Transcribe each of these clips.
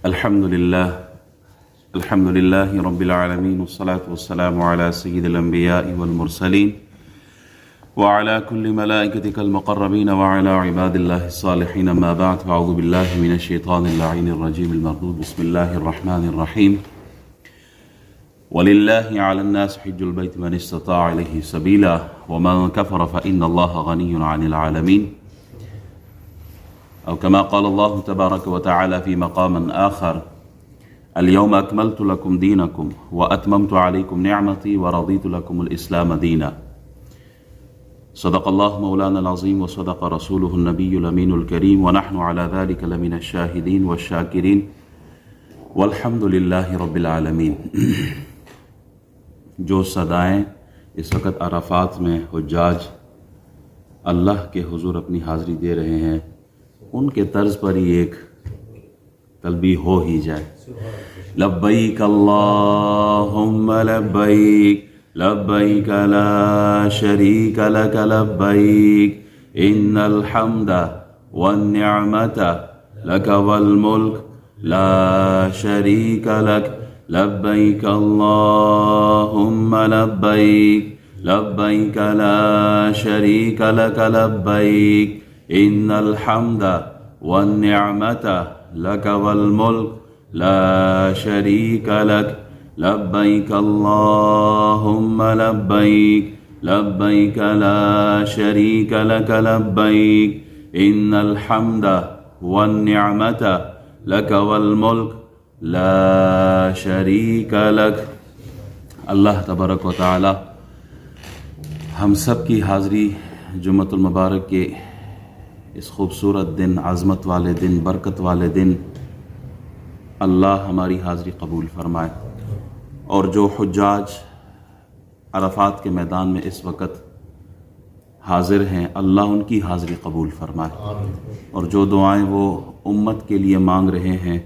الحمد لله رب العالمين والصلاة والسلام على سيد الأنبياء والمرسلين وعلى كل ملائكتك المقربين وعلى عباد الله الصالحين. ما بعد، فأعوذ بالله من الشيطان اللعين الرجيم المردود. بسم الله الرحمن الرحيم. ولله على الناس حج البيت من استطاع إليه سبيلا ومن كفر فإن الله غني عن العالمين، أو كما قال الله تبارك وتعالى في مقام آخر: اليوم أكملت لكم دينكم وأتممت عليكم نعمتي ورضيت لكم الإسلام دينا. صدق الله مولانا العظيم وصدق رسوله النبي الأمين الكريم، ونحن على ذلك لمن الشاهدين والشاكرين والحمد لله رب العالمين. جو صدائیں اس وقت عرفات میں حجاج اللہ کے حضور اپنی حاضری دے رہے ہیں، ان کے طرز پر ہی ایک تلبیہ ہو ہی جائے. لبیک اللہم لبیک لبیک لا شریک لک لبیک ان الحمد والنعمت لک والملک لا شریک لک لبیک اللہم لبیک لبیک لا شریک لک لبیک ان الحمد والنعمت لک والملک لا شریک لک لبیک اللہم لبیک لبیک لا شریک لک لبیک ان الحمد والنعمت لک والملک لا شریک لک. اللہ تبارک و تعالی ہم سب کی حاضری جمعۃ المبارک کے اس خوبصورت دن، عظمت والے دن، برکت والے دن، اللہ ہماری حاضری قبول فرمائے. اور جو حجاج عرفات کے میدان میں اس وقت حاضر ہیں، اللہ ان کی حاضری قبول فرمائے. اور جو دعائیں وہ امت کے لیے مانگ رہے ہیں،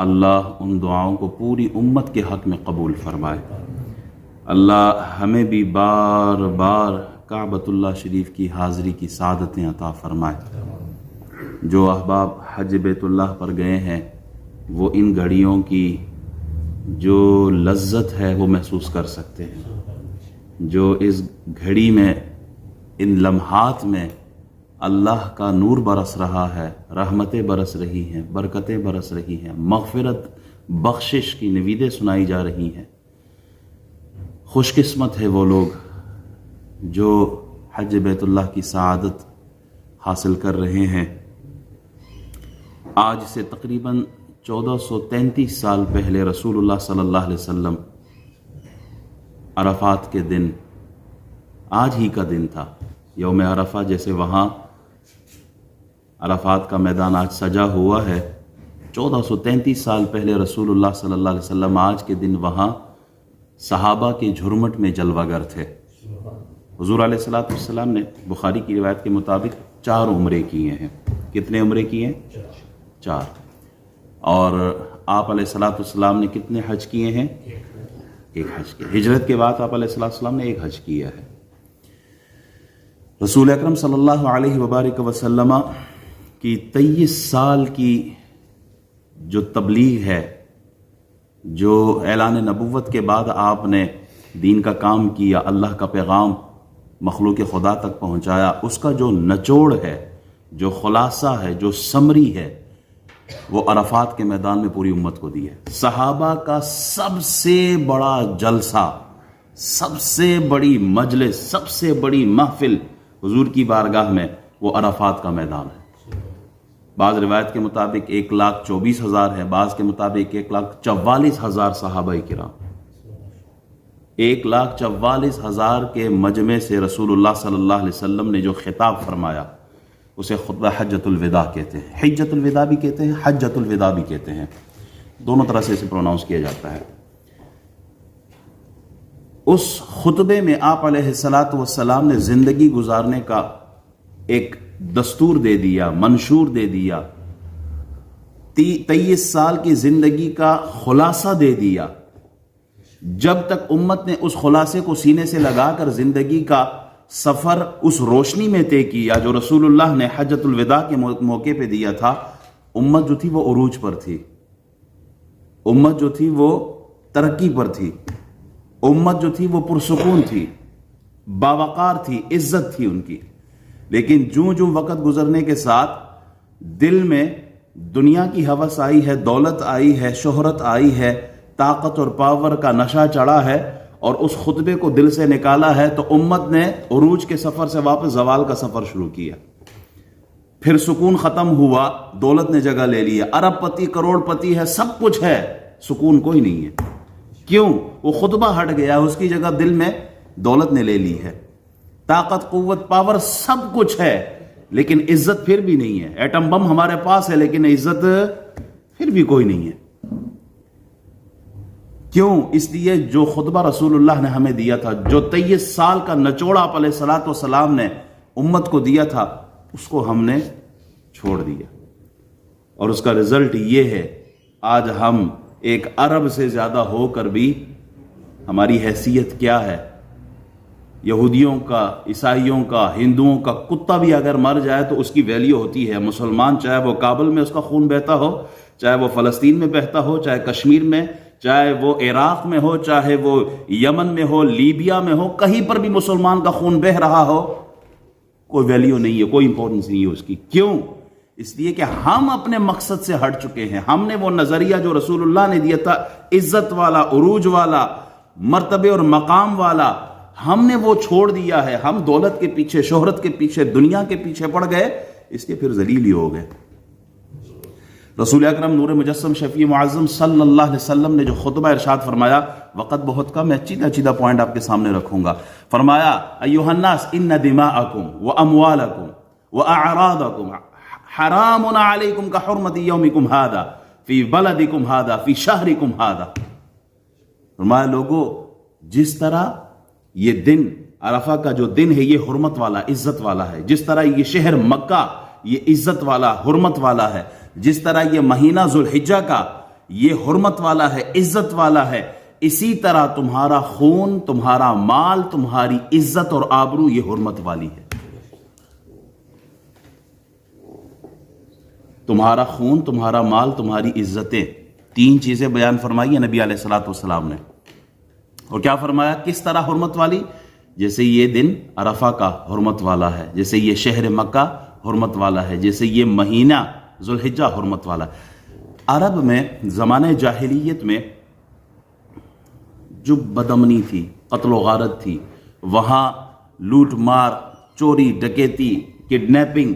اللہ ان دعاؤں کو پوری امت کے حق میں قبول فرمائے. اللہ ہمیں بھی بار بار کعبۃ اللہ شریف کی حاضری کی سعادتیں عطا فرمائے. جو احباب حج بیت اللہ پر گئے ہیں، وہ ان گھڑیوں کی جو لذت ہے وہ محسوس کر سکتے ہیں. جو اس گھڑی میں، ان لمحات میں اللہ کا نور برس رہا ہے، رحمتیں برس رہی ہیں، برکتیں برس رہی ہیں، مغفرت بخشش کی نویدیں سنائی جا رہی ہیں. خوش قسمت ہے وہ لوگ جو حج بیت اللہ کی سعادت حاصل کر رہے ہیں. آج سے تقریباً 1433 سال پہلے رسول اللہ صلی اللہ علیہ وسلم عرفات کے دن، آج ہی کا دن تھا یوم عرفہ. جیسے وہاں عرفات کا میدان آج سجا ہوا ہے، 1433 سال پہلے رسول اللہ صلی اللہ علیہ وسلم آج کے دن وہاں صحابہ کے جھرمٹ میں جلوہ گر تھے. حضور علیہ الصلوۃ والسلام نے بخاری کی روایت کے مطابق 4 عمرے کیے ہیں. کتنے عمرے کیے ہیں؟ 4. اور آپ علیہ الصلوۃ والسلام نے کتنے حج کیے ہیں؟ ایک حج کیا. ہجرت کے بعد آپ علیہ الصلوۃ والسلام نے ایک حج کیا ہے. رسول اکرم صلی اللہ علیہ وبارک وسلم کی 23 سال کی جو تبلیغ ہے، جو اعلان نبوت کے بعد آپ نے دین کا کام کیا، اللہ کا پیغام مخلوق خدا تک پہنچایا، اس کا جو نچوڑ ہے، جو خلاصہ ہے، جو سمری ہے، وہ عرفات کے میدان میں پوری امت کو دی ہے. صحابہ کا سب سے بڑا جلسہ، سب سے بڑی مجلس، سب سے بڑی محفل حضور کی بارگاہ میں وہ عرفات کا میدان ہے. بعض روایت کے مطابق 1,24,000 ہے، بعض کے مطابق 1,44,000 صحابہ کرام. 1,44,000 کے مجمع سے رسول اللہ صلی اللہ علیہ وسلم نے جو خطاب فرمایا، اسے خطبہ حجۃ الوداع کہتے ہیں. حجۃ الوداع بھی کہتے ہیں، حجۃ الوداع بھی کہتے ہیں، دونوں طرح سے اسے پروناؤنس کیا جاتا ہے. اس خطبے میں آپ علیہ الصلوۃ والسلام نے زندگی گزارنے کا ایک دستور دے دیا، منشور دے دیا، 23 سال کی زندگی کا خلاصہ دے دیا. جب تک امت نے اس خلاصے کو سینے سے لگا کر زندگی کا سفر اس روشنی میں طے کیا جو رسول اللہ نے حجۃ الوداع کے موقع پہ دیا تھا، امت جو تھی وہ عروج پر تھی. امت جو تھی وہ ترقی پر تھی، امت جو تھی وہ پرسکون تھی، باوقار تھی، عزت تھی ان کی. لیکن جوں جوں وقت گزرنے کے ساتھ دل میں دنیا کی ہوس آئی ہے، دولت آئی ہے، شہرت آئی ہے، طاقت اور پاور کا نشہ چڑھا ہے، اور اس خطبے کو دل سے نکالا ہے، تو امت نے عروج کے سفر سے واپس زوال کا سفر شروع کیا. پھر سکون ختم ہوا، دولت نے جگہ لے لی ہے، ارب پتی کروڑ پتی ہے، سب کچھ ہے، سکون کوئی نہیں ہے. کیوں؟ وہ خطبہ ہٹ گیا، اس کی جگہ دل میں دولت نے لے لی ہے، طاقت قوت پاور سب کچھ ہے، لیکن عزت پھر بھی نہیں ہے. ایٹم بم ہمارے پاس ہے لیکن عزت پھر بھی کوئی نہیں ہے. کیوں؟ اس لیے جو خطبہ رسول اللہ نے ہمیں دیا تھا، جو 23 سال کا نچوڑ آپ علیہ الصلوۃ والسلام نے امت کو دیا تھا، اس کو ہم نے چھوڑ دیا. اور اس کا رزلٹ یہ ہے، آج ہم ایک ارب سے زیادہ ہو کر بھی ہماری حیثیت کیا ہے؟ یہودیوں کا، عیسائیوں کا، ہندوؤں کا کتا بھی اگر مر جائے تو اس کی ویلیو ہوتی ہے. مسلمان چاہے وہ کابل میں اس کا خون بہتا ہو، چاہے وہ فلسطین میں بہتا ہو، چاہے کشمیر میں، چاہے وہ عراق میں ہو، چاہے وہ یمن میں ہو، لیبیا میں ہو، کہیں پر بھی مسلمان کا خون بہہ رہا ہو، کوئی ویلیو نہیں ہے، کوئی امپورٹنس نہیں ہے اس کی. کیوں؟ اس لیے کہ ہم اپنے مقصد سے ہٹ چکے ہیں. ہم نے وہ نظریہ جو رسول اللہ نے دیا تھا، عزت والا، عروج والا، مرتبے اور مقام والا، ہم نے وہ چھوڑ دیا ہے. ہم دولت کے پیچھے، شہرت کے پیچھے، دنیا کے پیچھے پڑ گئے، اس کے پھر ذلیل ہی ہو گئے. رسول اکرم نور مجسم شفیع معظم صلی اللہ علیہ وسلم نے جو خطبہ ارشاد فرمایا، وقت بہت کم ہے، چیدہ پوائنٹ آپ کے سامنے رکھوں گا. فرمایا ایھا الناس ان دماءکم واموالکم واعراضکم حرام علیکم کحرمۃ یومکم ھذا فی بلدکم ھذا فی شہرکم ھذا. فرمایا لوگو، جس طرح یہ دن عرفہ کا جو دن ہے یہ حرمت والا، عزت والا ہے، جس طرح یہ شہر مکہ یہ عزت والا، حرمت والا ہے، جس طرح یہ مہینہ ذوالحجہ کا یہ حرمت والا ہے، عزت والا ہے، اسی طرح تمہارا خون، تمہارا مال، تمہاری عزت اور آبرو یہ حرمت والی ہے. تمہارا خون، تمہارا مال، تمہاری عزتیں، تین چیزیں بیان فرمائی ہے نبی علیہ الصلوۃ والسلام نے. اور کیا فرمایا؟ کس طرح حرمت والی؟ جیسے یہ دن عرفہ کا حرمت والا ہے، جیسے یہ شہر مکہ حرمت والا ہے، جیسے یہ مہینہ ذوالحجہ حرمت والا. عرب میں زمانہ جاہلیت میں جو بدامنی تھی، قتل و غارت تھی، وہاں لوٹ مار، چوری ڈکیتی، کڈنیپنگ،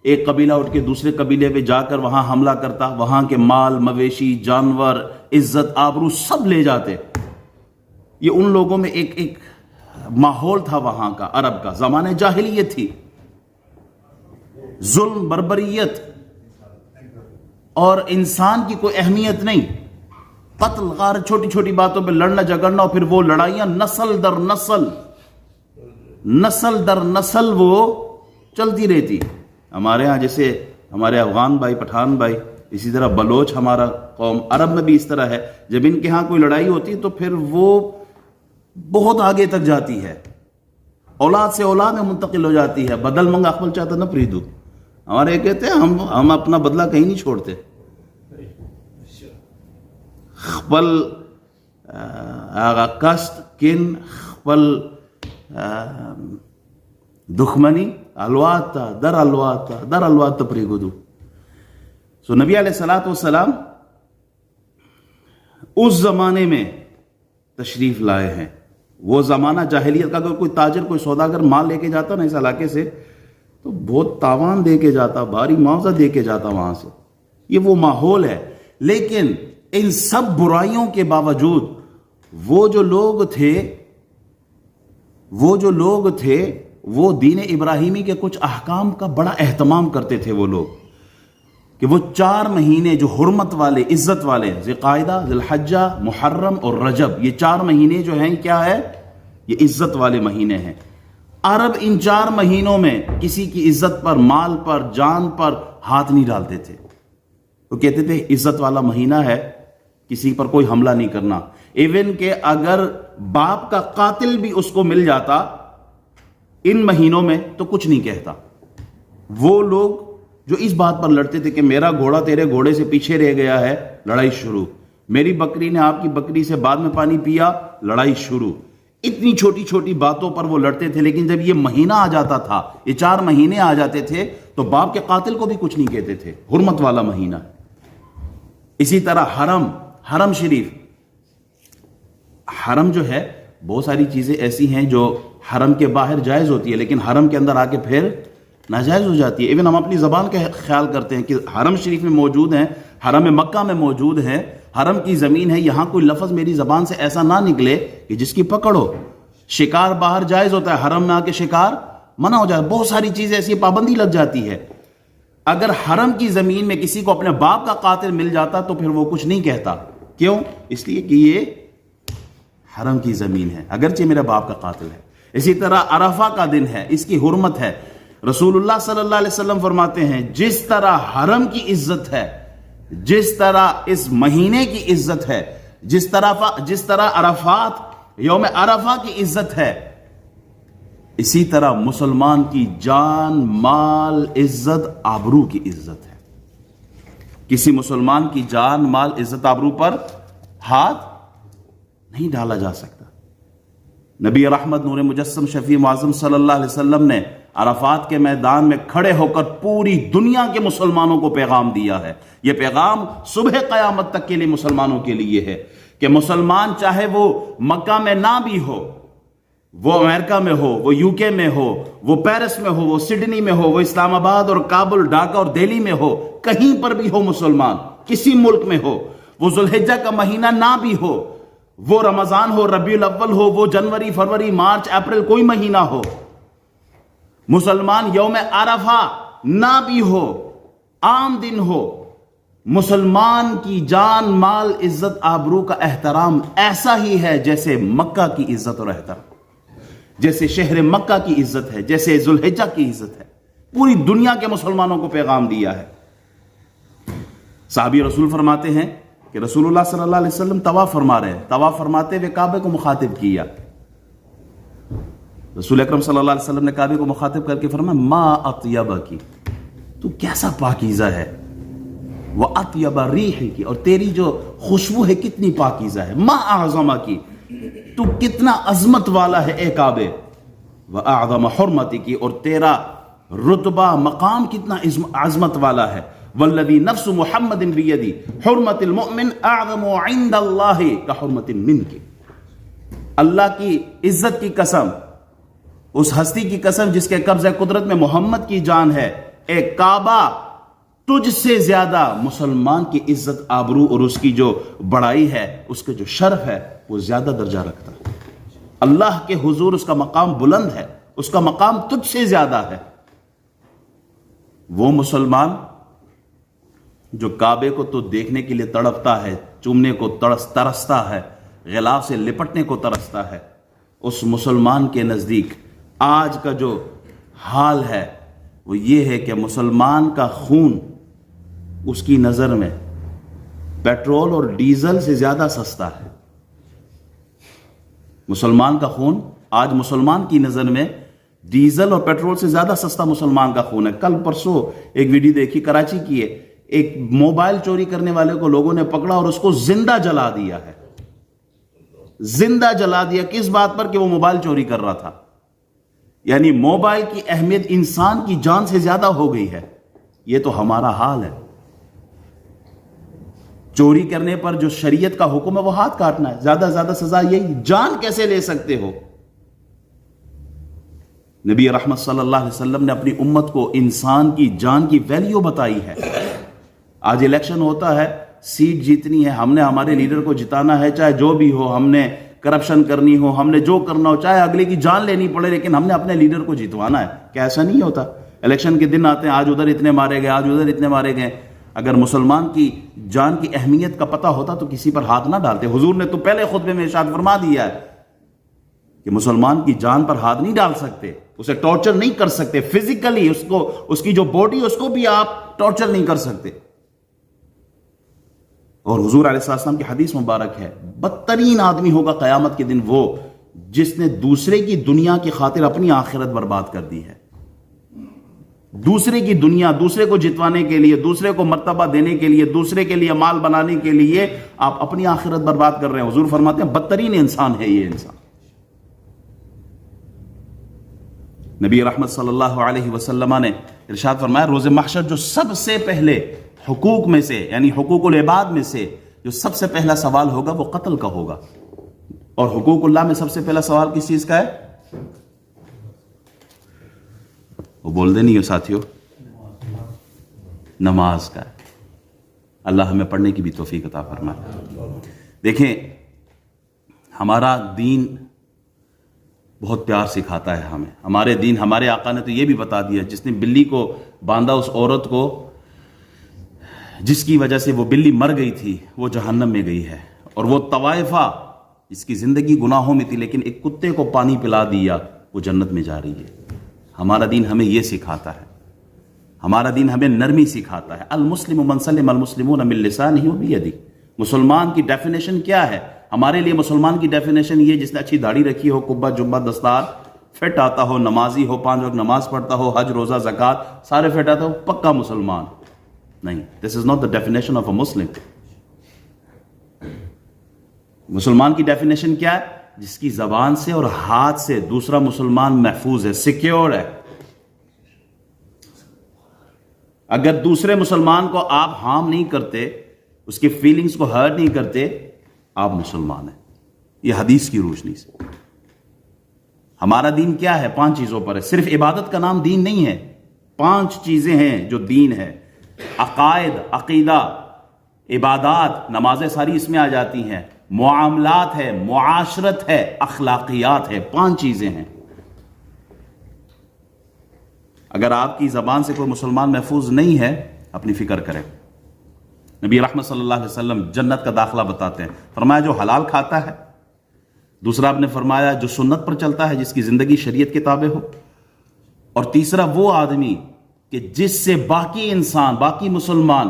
ایک قبیلہ اٹھ کے دوسرے قبیلے پہ جا کر وہاں حملہ کرتا، وہاں کے مال، مویشی، جانور، عزت، آبرو سب لے جاتے. یہ ان لوگوں میں ایک ماحول تھا وہاں کا، عرب کا. زمانہ جاہلیت تھی، ظلم، بربریت، اور انسان کی کوئی اہمیت نہیں، قتل غارت، چھوٹی چھوٹی باتوں پہ لڑنا جھگڑنا، اور پھر وہ لڑائیاں نسل در نسل وہ چلتی رہتی. ہمارے ہاں جیسے ہمارے افغان بھائی، پٹھان بھائی، اسی طرح بلوچ ہمارا قوم، عرب میں بھی اس طرح ہے. جب ان کے ہاں کوئی لڑائی ہوتی تو پھر وہ بہت آگے تک جاتی ہے، اولاد سے اولاد میں منتقل ہو جاتی ہے. بدل منگا اخبل چاہتا نہ پریدو. ہمارے یہ کہتے ہیں ہم اپنا بدلہ کہیں نہیں چھوڑتے. خپل کشت کن، خپل دخمنی الواتا در الواتا پریگودو. سو نبی علیہ الصلوۃ والسلام اس زمانے میں تشریف لائے ہیں. وہ زمانہ جاہلیت کا. اگر کوئی تاجر، کوئی سوداگر مال لے کے جاتا نا اس علاقے سے تو بہت تاوان دے کے جاتا، بھاری معاوضہ دے کے جاتا وہاں سے. یہ وہ ماحول ہے. لیکن ان سب برائیوں کے باوجود وہ جو لوگ تھے وہ دین ابراہیمی کے کچھ احکام کا بڑا اہتمام کرتے تھے. وہ لوگ کہ وہ 4 مہینے جو حرمت والے، عزت والے، ذوالقعدہ، ذوالحجہ، محرم اور رجب، یہ 4 مہینے جو ہیں کیا ہے؟ یہ عزت والے مہینے ہیں. عرب ان 4 مہینوں میں کسی کی عزت پر، مال پر، جان پر ہاتھ نہیں ڈالتے تھے. وہ کہتے تھے عزت والا مہینہ ہے، کسی پر کوئی حملہ نہیں کرنا. ایون کہ اگر باپ کا قاتل بھی اس کو مل جاتا ان مہینوں میں تو کچھ نہیں کہتا. وہ لوگ جو اس بات پر لڑتے تھے کہ میرا گھوڑا تیرے گھوڑے سے پیچھے رہ گیا ہے، لڑائی شروع. میری بکری نے آپ کی بکری سے بعد میں پانی پیا، لڑائی شروع۔ اتنی چھوٹی چھوٹی باتوں پر وہ لڑتے تھے، لیکن جب یہ مہینہ آ جاتا تھا، یہ 4 مہینے آ جاتے تھے، تو باپ کے قاتل کو بھی کچھ نہیں کہتے تھے، حرمت والا مہینہ۔ اسی طرح حرم شریف، حرم جو ہے، بہت ساری چیزیں ایسی ہیں جو حرم کے باہر جائز ہوتی ہے، لیکن حرم کے اندر آ کے پھر ناجائز ہو جاتی ہے۔ ایون ہم اپنی زبان کا خیال کرتے ہیں کہ حرم شریف میں موجود ہیں، حرم مکہ میں موجود ہیں، حرم کی زمین ہے، یہاں کوئی لفظ میری زبان سے ایسا نہ نکلے کہ جس کی پکڑ ہو۔ شکار باہر جائز ہوتا ہے، حرم میں آ کے شکار منع ہو جاتا ہے۔ بہت ساری چیزیں ایسی پابندی لگ جاتی ہے۔ اگر حرم کی زمین میں کسی کو اپنے باپ کا قاتل مل جاتا تو پھر وہ کچھ نہیں کہتا، کیوں؟ اس لیے کہ یہ حرم کی زمین ہے، اگرچہ میرے باپ کا قاتل ہے۔ اسی طرح عرفہ کا دن ہے، اس کی حرمت ہے۔ رسول اللہ صلی اللہ علیہ وسلم فرماتے ہیں جس طرح حرم کی عزت ہے، جس طرح اس مہینے کی عزت ہے، جس طرح عرفات، یوم عرفہ کی عزت ہے، اسی طرح مسلمان کی جان، مال، عزت، آبرو کی عزت ہے۔ کسی مسلمان کی جان، مال، عزت، آبرو پر ہاتھ نہیں ڈالا جا سکتا۔ نبی رحمت نور مجسم شفیع معظم صلی اللہ علیہ وسلم نے عرفات کے میدان میں کھڑے ہو کر پوری دنیا کے مسلمانوں کو پیغام دیا ہے۔ یہ پیغام صبح قیامت تک کے لیے مسلمانوں کے لیے ہے کہ مسلمان چاہے وہ مکہ میں نہ بھی ہو، وہ امریکہ میں ہو، وہ یو کے میں ہو، وہ پیرس میں ہو، وہ سڈنی میں ہو، وہ اسلام آباد اور کابل، ڈھاکہ اور دہلی میں ہو، کہیں پر بھی ہو مسلمان، کسی ملک میں ہو، وہ ذوالحجہ کا مہینہ نہ بھی ہو، وہ رمضان ہو، ربیع الاول ہو، وہ جنوری، فروری، مارچ، اپریل، کوئی مہینہ ہو، مسلمان یوم عرفہ نہ بھی ہو، عام دن ہو، مسلمان کی جان، مال، عزت، آبرو کا احترام ایسا ہی ہے جیسے مکہ کی عزت اور احترام، جیسے شہر مکہ کی عزت ہے، جیسے ذوالحجہ کی عزت ہے۔ پوری دنیا کے مسلمانوں کو پیغام دیا ہے۔ صحابی رسول فرماتے ہیں کہ رسول اللہ صلی اللہ علیہ وسلم طواف فرما رہے ہیں، طواف فرماتے ہوئے کعبے کو مخاطب کیا۔ رسول اکرم صلی اللہ علیہ وسلم نے کعبے کو مخاطب کر کے فرمایا ما اطیبکی، تو کیسا پاکیزہ ہے، وَأَطْيَبَ رِيحِكِ، اور تیری جو خوشبو ہے کتنی پاکیزہ ہے، ما اعظمکی، تو کتنا عظمت والا ہے اے کعبے، وَأَعْظَمَ حُرْمَتِكِ، اور تیرا رتبہ مقام کتنا عظمت والا ہے، وَالَّذِي نَفْسُ مُحَمَّدٍ بِيَدِي حُرْمَةِ الْمُؤْمِنِ أَعْظَمُ عِنْدَ اللَّهِ كَحُرْمَةٍ مِنْكِ، اللہ کی عزت کی قسم، اس ہستی کی قسم جس کے قبضہ قدرت میں محمد کی جان ہے، اے کعبہ تجھ سے زیادہ مسلمان کی عزت، آبرو اور اس کی جو بڑائی ہے، اس کے جو شرف ہے، وہ زیادہ درجہ رکھتا ہے۔ اللہ کے حضور اس کا مقام بلند ہے، اس کا مقام تجھ سے زیادہ ہے۔ وہ مسلمان جو کعبے کو تو دیکھنے کے لیے تڑپتا ہے، چومنے کو ترستا ہے، غلاف سے لپٹنے کو ترستا ہے، اس مسلمان کے نزدیک آج کا جو حال ہے وہ یہ ہے کہ مسلمان کا خون اس کی نظر میں پیٹرول اور ڈیزل سے زیادہ سستا ہے۔ مسلمان کا خون آج مسلمان کی نظر میں ڈیزل اور پیٹرول سے زیادہ سستا مسلمان کا خون ہے۔ کل پرسوں ایک ویڈیو دیکھی کراچی کی ہے، ایک موبائل چوری کرنے والے کو لوگوں نے پکڑا اور اس کو زندہ جلا دیا ہے، زندہ جلا دیا۔ کس بات پر؟ کہ وہ موبائل چوری کر رہا تھا۔ یعنی موبائل کی اہمیت انسان کی جان سے زیادہ ہو گئی ہے۔ یہ تو ہمارا حال ہے۔ چوری کرنے پر جو شریعت کا حکم ہے وہ ہاتھ کاٹنا ہے، زیادہ سے زیادہ سزا یہی۔ جان کیسے لے سکتے ہو؟ نبی رحمت صلی اللہ علیہ وسلم نے اپنی امت کو انسان کی جان کی ویلیو بتائی ہے۔ آج الیکشن ہوتا ہے، سیٹ جیتنی ہے، ہم نے ہمارے لیڈر کو جتانا ہے، چاہے جو بھی ہو، ہم نے کرپشن کرنی ہو، ہم نے جو کرنا ہو، چاہے اگلے کی جان لینی پڑے، لیکن ہم نے اپنے لیڈر کو جتوانا ہے۔ کیا ایسا نہیں ہوتا؟ الیکشن کے دن آتے ہیں، آج ادھر اتنے مارے گئے، آج ادھر اتنے مارے گئے۔ اگر مسلمان کی جان کی اہمیت کا پتہ ہوتا تو کسی پر ہاتھ نہ ڈالتے۔ حضور نے تو پہلے خطبے میں ارشاد فرما دیا ہے کہ مسلمان کی جان پر ہاتھ نہیں ڈال سکتے، اسے ٹارچر نہیں کر سکتے، فزیکلی اس کی جو باڈی اس کو بھی آپ ٹارچر نہیں کر سکتے۔ اور حضور علیہ السلام کی حدیث مبارک ہے، بدترین آدمی ہوگا قیامت کے دن وہ جس نے دوسرے کی دنیا کی خاطر اپنی آخرت برباد کر دی ہے۔ دوسرے کی دنیا، دوسرے کو جتوانے کے لیے، دوسرے کو مرتبہ دینے کے لیے، دوسرے کے لیے مال بنانے کے لیے آپ اپنی آخرت برباد کر رہے ہیں. حضور فرماتے ہیں بدترین انسان ہے یہ انسان. نبی رحمت صلی اللہ علیہ وسلم نے ارشاد فرمایا روز محشر جو سب سے پہلے حقوق میں سے، یعنی حقوق العباد میں سے جو سب سے پہلا سوال ہوگا وہ قتل کا ہوگا. اور حقوق اللہ میں سب سے پہلا سوال کس چیز کا ہے؟ وہ بول دے نہیں ہو ساتھیوں، نماز کا ہے. اللہ ہمیں پڑھنے کی بھی توفیق عطا فرمائے. دیکھیں ہمارا دین بہت پیار سکھاتا ہے ہمیں. ہمارے دین، ہمارے آقا نے تو یہ بھی بتا دیا جس نے بلی کو باندھا اس عورت کو جس کی وجہ سے وہ بلی مر گئی تھی وہ جہنم میں گئی ہے. اور وہ طوائفہ جس کی زندگی گناہوں میں تھی لیکن ایک کتے کو پانی پلا دیا وہ جنت میں جا رہی ہے. ہمارا دین ہمیں یہ سکھاتا ہے. ہمارا دین ہمیں نرمی سکھاتا ہے. المسلم من سلم المسلمون من لسانہ وبیدہ. مسلمان کی ڈیفینیشن کیا ہے؟ ہمارے لیے مسلمان کی ڈیفینیشن یہ جس نے اچھی داڑھی رکھی ہو، قبہ جبہ دستار، فٹ آتا ہو، نمازی ہو، 5 وقت نماز پڑھتا ہو، حج روزہ زکوٰۃ سارے فٹ آتا ہو، پکا مسلمان نہیں. This is not the definition of a Muslim. مسلمان کی ڈیفینیشن کیا ہے؟ جس کی زبان سے اور ہاتھ سے دوسرا مسلمان محفوظ ہے، سیکیور ہے. اگر دوسرے مسلمان کو آپ ہارم نہیں کرتے، اس کی فیلنگز کو ہرٹ نہیں کرتے، آپ مسلمان ہیں. یہ حدیث کی روشنی سے. ہمارا دین کیا ہے؟ 5 چیزوں پر ہے. صرف عبادت کا نام دین نہیں ہے. 5 چیزیں ہیں جو دین ہے. عقائد، عقیدہ، عبادات، نمازیں ساری اس میں آ جاتی ہیں. معاملات ہے، معاشرت ہے، اخلاقیات ہے. 5 چیزیں ہیں. اگر آپ کی زبان سے کوئی مسلمان محفوظ نہیں ہے، اپنی فکر کریں. نبی رحمت صلی اللہ علیہ وسلم جنت کا داخلہ بتاتے ہیں. فرمایا جو حلال کھاتا ہے. دوسرا آپ نے فرمایا جو سنت پر چلتا ہے، جس کی زندگی شریعت کے تابع ہو. اور تیسرا وہ آدمی کہ جس سے باقی انسان، باقی مسلمان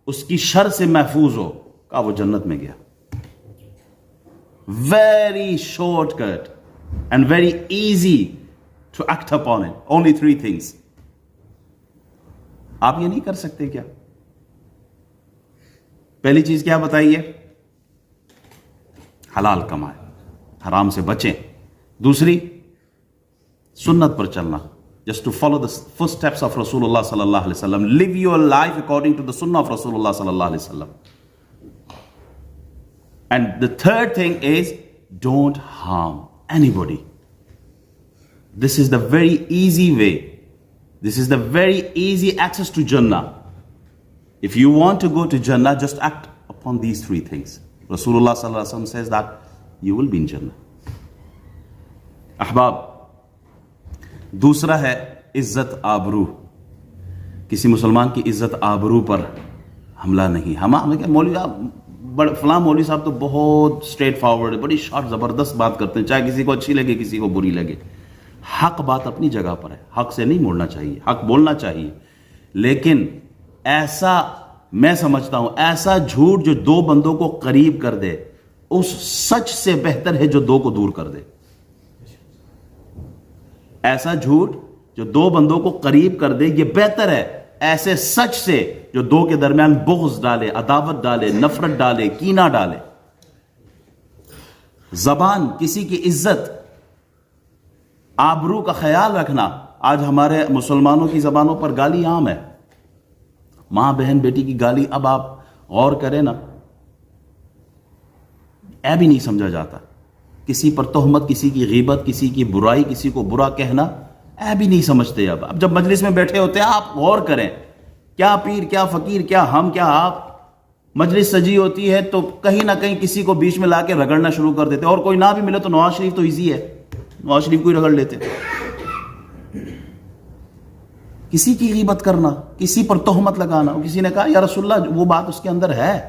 اس کی شر سے محفوظ ہو. کہا وہ جنت میں گیا. Very shortcut and very easy to act upon it. Only 3 things. آپ یہ نہیں کر سکتے کیا؟ پہلی چیز کیا بتائیے؟ حلال کمائیں، حرام سے بچیں. دوسری سنت پر چلنا. Just to follow the footsteps of Rasulullah sallallahu alaihi wasallam. Live your life according to the sunnah of Rasulullah sallallahu alaihi wasallam. And the third thing is don't harm anybody. This is the very easy way. This is the very easy access to Jannah. If you want to go to Jannah, just act upon these 3 things. Rasulullah sallallahu alaihi wasallam says that you will be in Jannah. احباب، دوسرا ہے عزت آبرو. کسی مسلمان کی عزت آبرو پر حملہ نہیں. ہمیں کیا مولوی فلاں مولوی صاحب تو بہت اسٹریٹ فارورڈ، بڑی شارٹ زبردست بات کرتے ہیں، چاہے کسی کو اچھی لگے کسی کو بری لگے. حق بات اپنی جگہ پر ہے، حق سے نہیں موڑنا چاہیے، حق بولنا چاہیے. لیکن ایسا میں سمجھتا ہوں ایسا جھوٹ جو 2 بندوں کو قریب کر دے اس سچ سے بہتر ہے جو 2 کو دور کر دے. ایسا جھوٹ جو 2 بندوں کو قریب کر دے یہ بہتر ہے ایسے سچ سے جو 2 کے درمیان بغض ڈالے، عداوت ڈالے، نفرت ڈالے، کینہ ڈالے. زبان، کسی کی عزت آبرو کا خیال رکھنا. آج ہمارے مسلمانوں کی زبانوں پر گالی عام ہے. ماں بہن بیٹی کی گالی، اب آپ غور کریں نا، بھی نہیں سمجھا جاتا. کسی پر تہمت، کسی کی غیبت، کسی کی برائی، کسی کو برا کہنا بھی نہیں سمجھتے. اب جب مجلس میں بیٹھے ہوتے ہیں آپ غور کریں، کیا پیر، کیا فقیر، کیا ہم، کیا آپ. مجلس سجی ہوتی ہے تو کہیں نہ کہیں کسی کو بیچ میں لا کے رگڑنا شروع کر دیتے. اور کوئی نہ بھی ملے تو نواز شریف تو ایزی ہے، نواز شریف کو ہی رگڑ لیتے. کسی کی غیبت کرنا، کسی پر تہمت لگانا. کسی نے کہا یا رسول اللہ وہ بات اس کے اندر ہے.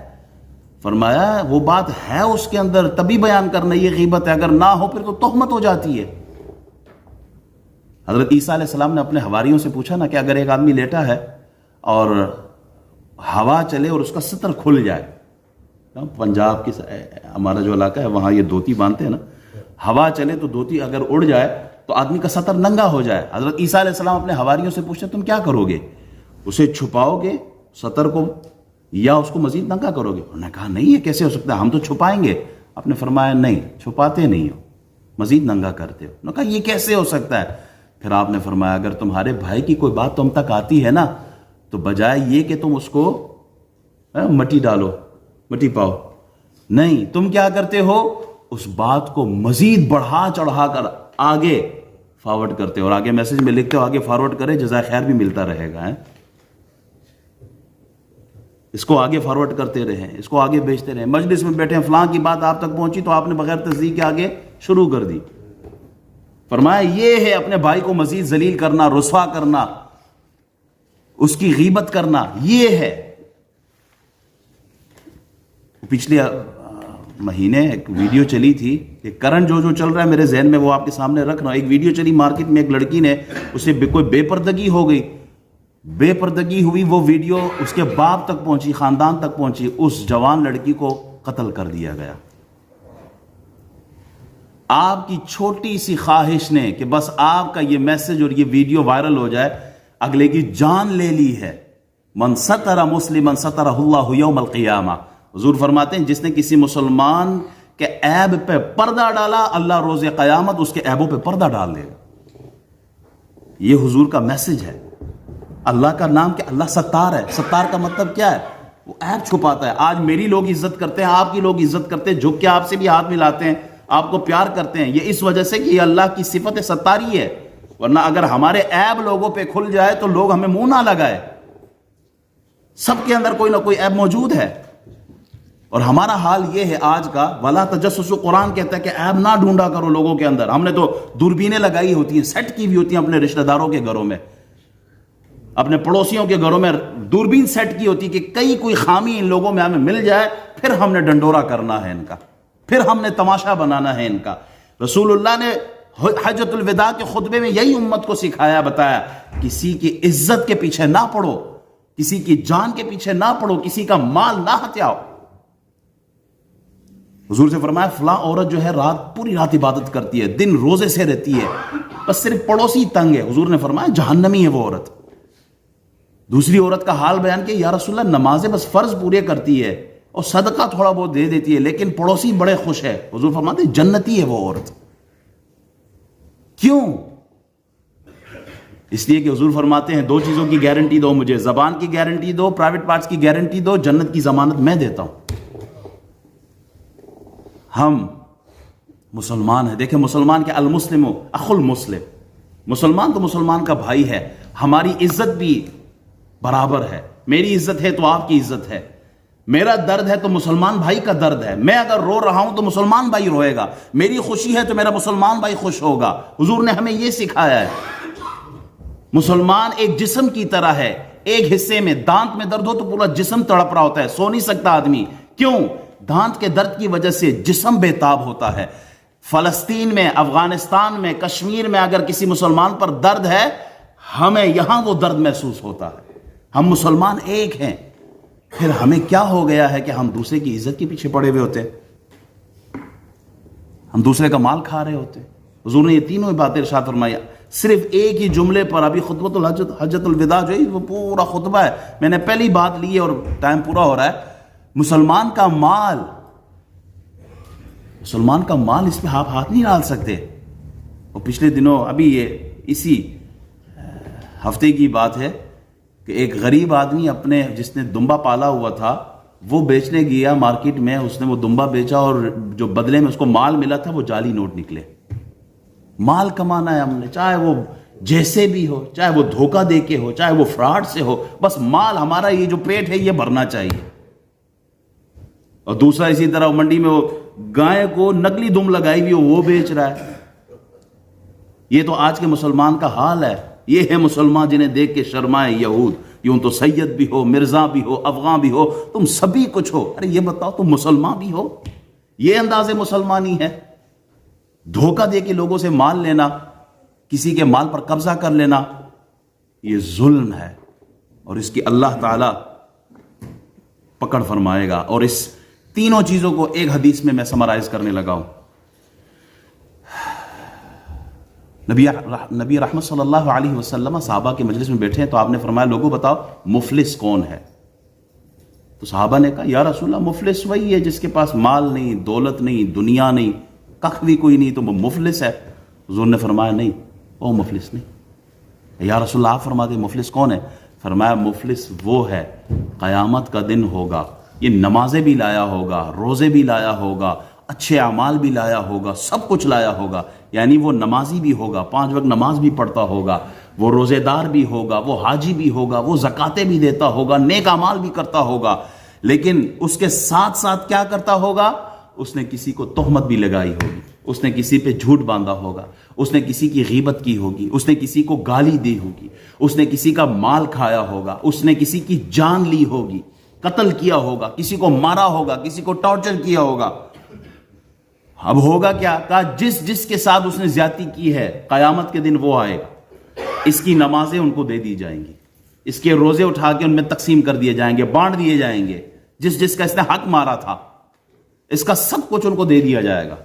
فرمایا وہ بات ہے اس کے اندر تبھی بیان کرنا، یہ غیبت ہے. اگر نہ ہو پھر تو تہمت ہو جاتی ہے. حضرت عیسیٰ علیہ السلام نے اپنے حواریوں سے پوچھا نا کہ اگر ایک آدمی لیٹا ہے اور ہوا چلے اور اس کا ستر کھل جائے. پنجاب کی ہمارا جو علاقہ ہے وہاں یہ دھوتی باندھتے ہیں نا، ہوا چلے تو دھوتی اگر اڑ جائے تو آدمی کا سطر ننگا ہو جائے. حضرت عیسیٰ علیہ السلام اپنے حواریوں سے پوچھتے تم کیا کرو گے؟ اسے چھپاؤ گے سطر کو یا اس کو مزید ننگا کرو گے؟ انہوں نے کہا نہیں یہ کیسے ہو سکتا ہے، ہم تو چھپائیں گے. آپ نے فرمایا نہیں، چھپاتے نہیں ہو، مزید ننگا کرتے ہو. انہوں نے کہا یہ کیسے ہو سکتا ہے؟ پھر آپ نے فرمایا اگر تمہارے بھائی کی کوئی بات تم تک آتی ہے نا تو بجائے یہ کہ تم اس کو مٹی ڈالو، مٹی پاؤ، نہیں، تم کیا کرتے ہو، اس بات کو مزید بڑھا چڑھا کر آگے فارورڈ کرتے ہو، اور آگے میسج میں لکھتے ہو آگے فارورڈ کرے جزائے خیر بھی ملتا رہے گا. اس کو آگے فارورڈ کرتے رہیں، اس کو آگے بھیجتے رہیں. مجلس میں بیٹھے ہیں، فلاں کی بات آپ تک پہنچی تو آپ نے بغیر تصدیق کے آگے شروع کر دی. فرمایا یہ ہے اپنے بھائی کو مزید ذلیل کرنا، رسوا کرنا، اس کی غیبت کرنا، یہ ہے. پچھلے مہینے ایک ویڈیو چلی تھی کہ کرنٹ جو چل رہا ہے میرے ذہن میں وہ آپ کے سامنے رکھ رہا ہوں. ایک ویڈیو چلی مارکیٹ میں، ایک لڑکی نے، اسے کوئی بے پردگی ہو گئی، بے پردگی ہوئی، وہ ویڈیو اس کے باپ تک پہنچی، خاندان تک پہنچی، اس جوان لڑکی کو قتل کر دیا گیا. آپ کی چھوٹی سی خواہش نے کہ بس آپ کا یہ میسج اور یہ ویڈیو وائرل ہو جائے اگلے کی جان لے لی ہے. من ستر مسلما سترہ اللہ یوم القیامہ. حضور فرماتے ہیں جس نے کسی مسلمان کے عیب پہ پردہ ڈالا اللہ روز قیامت اس کے عیبوں پہ پردہ ڈال دے گا. یہ حضور کا میسج ہے. اللہ کا نام کہ اللہ ستار ہے. ستار کا مطلب کیا ہے؟ وہ عیب چھپاتا ہے. آج میری لوگ عزت کرتے ہیں، آپ کی لوگ عزت کرتے ہیں، جھک کے آپ سے بھی ہاتھ ملاتے ہیں، آپ کو پیار کرتے ہیں، یہ اس وجہ سے کہ یہ اللہ کی صفت ستاری ہے. ورنہ اگر ہمارے عیب لوگوں پہ کھل جائے تو لوگ ہمیں منہ نہ لگائے. سب کے اندر کوئی نہ کوئی عیب موجود ہے. اور ہمارا حال یہ ہے آج کا، وَلَا تَجَسُّسُ، قرآن کہتا ہے کہ عیب نہ ڈھونڈا کرو لوگوں کے اندر. ہم نے تو دوربینیں لگائی ہوتی ہیں، سیٹ کی بھی ہوتی ہیں اپنے رشتہ داروں کے گھروں میں، اپنے پڑوسیوں کے گھروں میں دوربین سیٹ کی ہوتی کہ کئی کوئی خامی ان لوگوں میں ہمیں مل جائے، پھر ہم نے ڈنڈورا کرنا ہے ان کا، پھر ہم نے تماشا بنانا ہے ان کا. رسول اللہ نے حجۃ الوداع کے خطبے میں یہی امت کو سکھایا، بتایا کسی کی عزت کے پیچھے نہ پڑو، کسی کی جان کے پیچھے نہ پڑو، کسی کا مال نہ ہتھیاؤ. حضور سے فرمایا فلاں عورت جو ہے رات پوری رات عبادت کرتی ہے، دن روزے سے رہتی ہے، بس صرف پڑوسی تنگ ہے. حضور نے فرمایا جہنمی ہے وہ عورت. دوسری عورت کا حال بیان کیا، یا رسول اللہ نمازیں بس فرض پورے کرتی ہے اور صدقہ تھوڑا بہت دے دیتی ہے لیکن پڑوسی بڑے خوش ہے. حضور فرماتے جنتی ہے وہ عورت. کیوں؟ اس لیے کہ حضور فرماتے ہیں دو چیزوں کی گارنٹی دو مجھے، زبان کی گارنٹی دو، پرائیویٹ پارٹس کی گارنٹی دو، جنت کی ضمانت میں دیتا ہوں. ہم مسلمان ہیں. دیکھیں مسلمان کے المسلم اخو المسلم، مسلمان تو مسلمان کا بھائی ہے. ہماری عزت بھی برابر ہے. میری عزت ہے تو آپ کی عزت ہے، میرا درد ہے تو مسلمان بھائی کا درد ہے. میں اگر رو رہا ہوں تو مسلمان بھائی روئے گا، میری خوشی ہے تو میرا مسلمان بھائی خوش ہوگا. حضور نے ہمیں یہ سکھایا ہے. مسلمان ایک جسم کی طرح ہے. ایک حصے میں دانت میں درد ہو تو پورا جسم تڑپ رہا ہوتا ہے، سو نہیں سکتا آدمی. کیوں؟ دانت کے درد کی وجہ سے جسم بے تاب ہوتا ہے. فلسطین میں، افغانستان میں، کشمیر میں اگر کسی مسلمان پر درد ہے، ہمیں یہاں وہ درد محسوس ہوتا ہے. ہم مسلمان ایک ہیں. پھر ہمیں کیا ہو گیا ہے کہ ہم دوسرے کی عزت کے پیچھے پڑے ہوئے ہوتے ہیں، ہم دوسرے کا مال کھا رہے ہوتے ہیں. حضور نے یہ تینوں باتیں ارشاد فرمایا صرف ایک ہی جملے پر. ابھی خطبۃ حجۃ الوداع جو ہے وہ پورا خطبہ ہے، میں نے پہلی بات لی ہے اور ٹائم پورا ہو رہا ہے. مسلمان کا مال، مسلمان کا مال، اس پہ آپ ہاتھ نہیں ڈال سکتے. اور پچھلے دنوں ابھی یہ اسی ہفتے کی بات ہے کہ ایک غریب آدمی اپنے جس نے دمبا پالا ہوا تھا وہ بیچنے گیا مارکیٹ میں. اس نے وہ دمبا بیچا اور جو بدلے میں اس کو مال ملا تھا وہ جعلی نوٹ نکلے. مال کمانا ہے ہم نے، چاہے وہ جیسے بھی ہو، چاہے وہ دھوکہ دے کے ہو، چاہے وہ فراڈ سے ہو، بس مال ہمارا یہ جو پیٹ ہے یہ بھرنا چاہیے. اور دوسرا اسی طرح منڈی میں وہ گائے کو نقلی دم لگائی ہوئی وہ بیچ رہا ہے. یہ تو آج کے مسلمان کا حال ہے. یہ ہے مسلمان جنہیں دیکھ کے شرمائے یہود. یوں تو سید بھی ہو، مرزا بھی ہو، افغان بھی ہو، تم سبھی کچھ ہو. ارے یہ بتاؤ تم مسلمان بھی ہو؟ یہ انداز مسلمانی ہے؟ دھوکہ دے کے لوگوں سے مال لینا، کسی کے مال پر قبضہ کر لینا، یہ ظلم ہے اور اس کی اللہ تعالی پکڑ فرمائے گا. اور اس تینوں چیزوں کو ایک حدیث میں سمرائز کرنے لگا ہوں. نبی رحمت صلی اللہ علیہ وسلم صحابہ کے مجلس میں بیٹھے ہیں تو آپ نے فرمایا لوگوں بتاؤ مفلس کون ہے؟ تو صحابہ نے کہا یا رسول اللہ مفلس وہی ہے جس کے پاس مال نہیں، دولت نہیں، دنیا نہیں، کخ بھی کوئی نہیں، تو وہ مفلس ہے۔ حضور نے فرمایا نہیں، وہ مفلس نہیں۔ یا رسول اللہ آپ فرما دیں مفلس کون ہے؟ فرمایا مفلس وہ ہے قیامت کا دن ہوگا، یہ نمازیں بھی لایا ہوگا، روزے بھی لایا ہوگا، اچھے اعمال بھی لایا ہوگا، سب کچھ لایا ہوگا، یعنی وہ نمازی بھی ہوگا، 5 وقت نماز بھی پڑھتا ہوگا، وہ روزے دار بھی ہوگا، وہ حاجی بھی ہوگا، وہ زکاتیں بھی دیتا ہوگا، نیک اعمال بھی کرتا ہوگا، لیکن اس کے ساتھ ساتھ کیا کرتا ہوگا؟ اس نے کسی کو تہمت بھی لگائی ہوگی، اس نے کسی پہ جھوٹ باندھا ہوگا، اس نے کسی کی غیبت کی ہوگی، اس نے کسی کو گالی دی ہوگی، اس نے کسی کا مال کھایا ہوگا، اس نے کسی کی جان لی ہوگی، قتل کیا ہوگا، کسی کو مارا ہوگا، کسی کو ٹارچر کیا ہوگا۔ اب ہوگا کیا؟ کہا جس کے ساتھ اس نے زیادتی کی ہے قیامت کے دن وہ آئے گا، اس کی نمازیں ان کو دے دی جائیں گی، اس کے روزے اٹھا کے ان میں تقسیم کر دیے جائیں گے، بانٹ دیے جائیں گے، جس کا اس نے حق مارا تھا اس کا سب کچھ ان کو دے دیا جائے گا،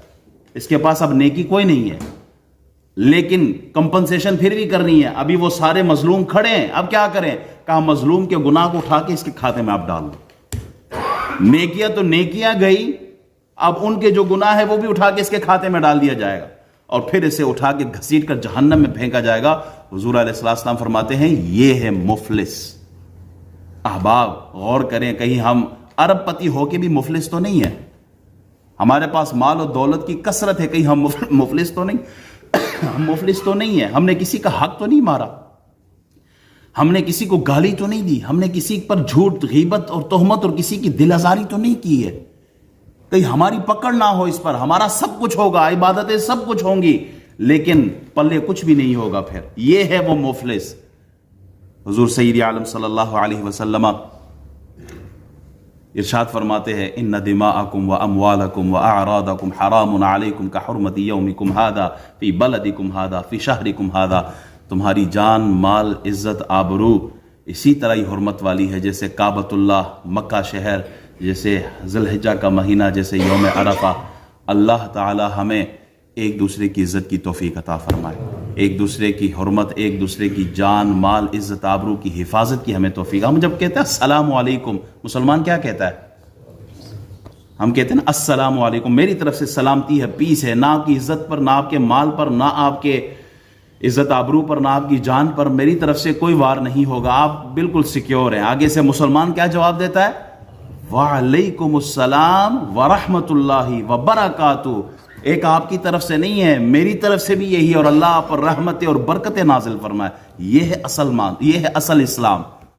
اس کے پاس اب نیکی کوئی نہیں ہے، لیکن کمپنسیشن پھر بھی کرنی ہے۔ ابھی وہ سارے مظلوم کھڑے ہیں، اب کیا کریں؟ کہا مظلوم کے گناہ کو اٹھا کے اس کے کھاتے میں آپ ڈال دو۔ نیکیاں تو نیکیاں گئی، اب ان کے جو گناہ ہے وہ بھی اٹھا کے اس کے کھاتے میں ڈال دیا جائے گا اور پھر اسے اٹھا کے گھسیٹ کر جہنم میں پھینکا جائے گا۔ حضور علیہ السلام فرماتے ہیں یہ ہے مفلس۔ احباب غور کریں، کہیں ہم ارب پتی ہو کے بھی مفلس تو نہیں ہے؟ ہمارے پاس مال و دولت کی کثرت ہے، کہیں ہم مفلس تو نہیں؟ ہم مفلس تو نہیں ہیں، ہم نے کسی کا حق تو نہیں مارا، ہم نے کسی کو گالی تو نہیں دی، ہم نے کسی پر جھوٹ، غیبت اور تہمت اور کسی کی دل آزاری تو نہیں کی ہے، کہیں ہماری پکڑ نہ ہو اس پر۔ ہمارا سب کچھ ہوگا، عبادتیں سب کچھ ہوں گی، لیکن پلے کچھ بھی نہیں ہوگا، پھر یہ ہے وہ مفلس۔ حضور سید عالم صلی اللہ علیہ وسلم ارشاد فرماتے ہیں ان دماءکم و اموالکم و اعراضکم حرام علیکم کحرمت یومکم ھذا فی بلدکم ھذا فی شہرکم ھذا، تمہاری جان، مال، عزت، آبرو اسی طرح ہی حرمت والی ہے جیسے کعبۃ اللہ، مکہ شہر، جیسے ذی الحجہ کا مہینہ، جیسے یوم عرفہ۔ اللہ تعالی ہمیں ایک دوسرے کی عزت کی توفیق عطا فرمائے، ایک دوسرے کی حرمت، ایک دوسرے کی جان، مال، عزت، آبرو کی حفاظت کی ہمیں توفیق۔ ہم جب کہتے ہیں السلام علیکم، مسلمان کیا کہتا ہے؟ ہم کہتے ہیں نا السلام علیکم، میری طرف سے سلامتی ہے، پیس ہے، نہ آپ کی عزت پر، نہ آپ کے مال پر، نہ آپ کے عزت آبرو پر، نہ آپ کی جان پر، میری طرف سے کوئی وار نہیں ہوگا، آپ بالکل سیکیور ہیں۔ آگے سے مسلمان کیا جواب دیتا ہے؟ وعلیکم السلام ورحمۃ اللہ وبرکاتہ۔ ایک آپ کی طرف سے نہیں ہے، میری طرف سے بھی یہی، اور اللہ آپ پر رحمتیں اور برکتیں نازل فرمائے۔ یہ ہے اصل اسلام۔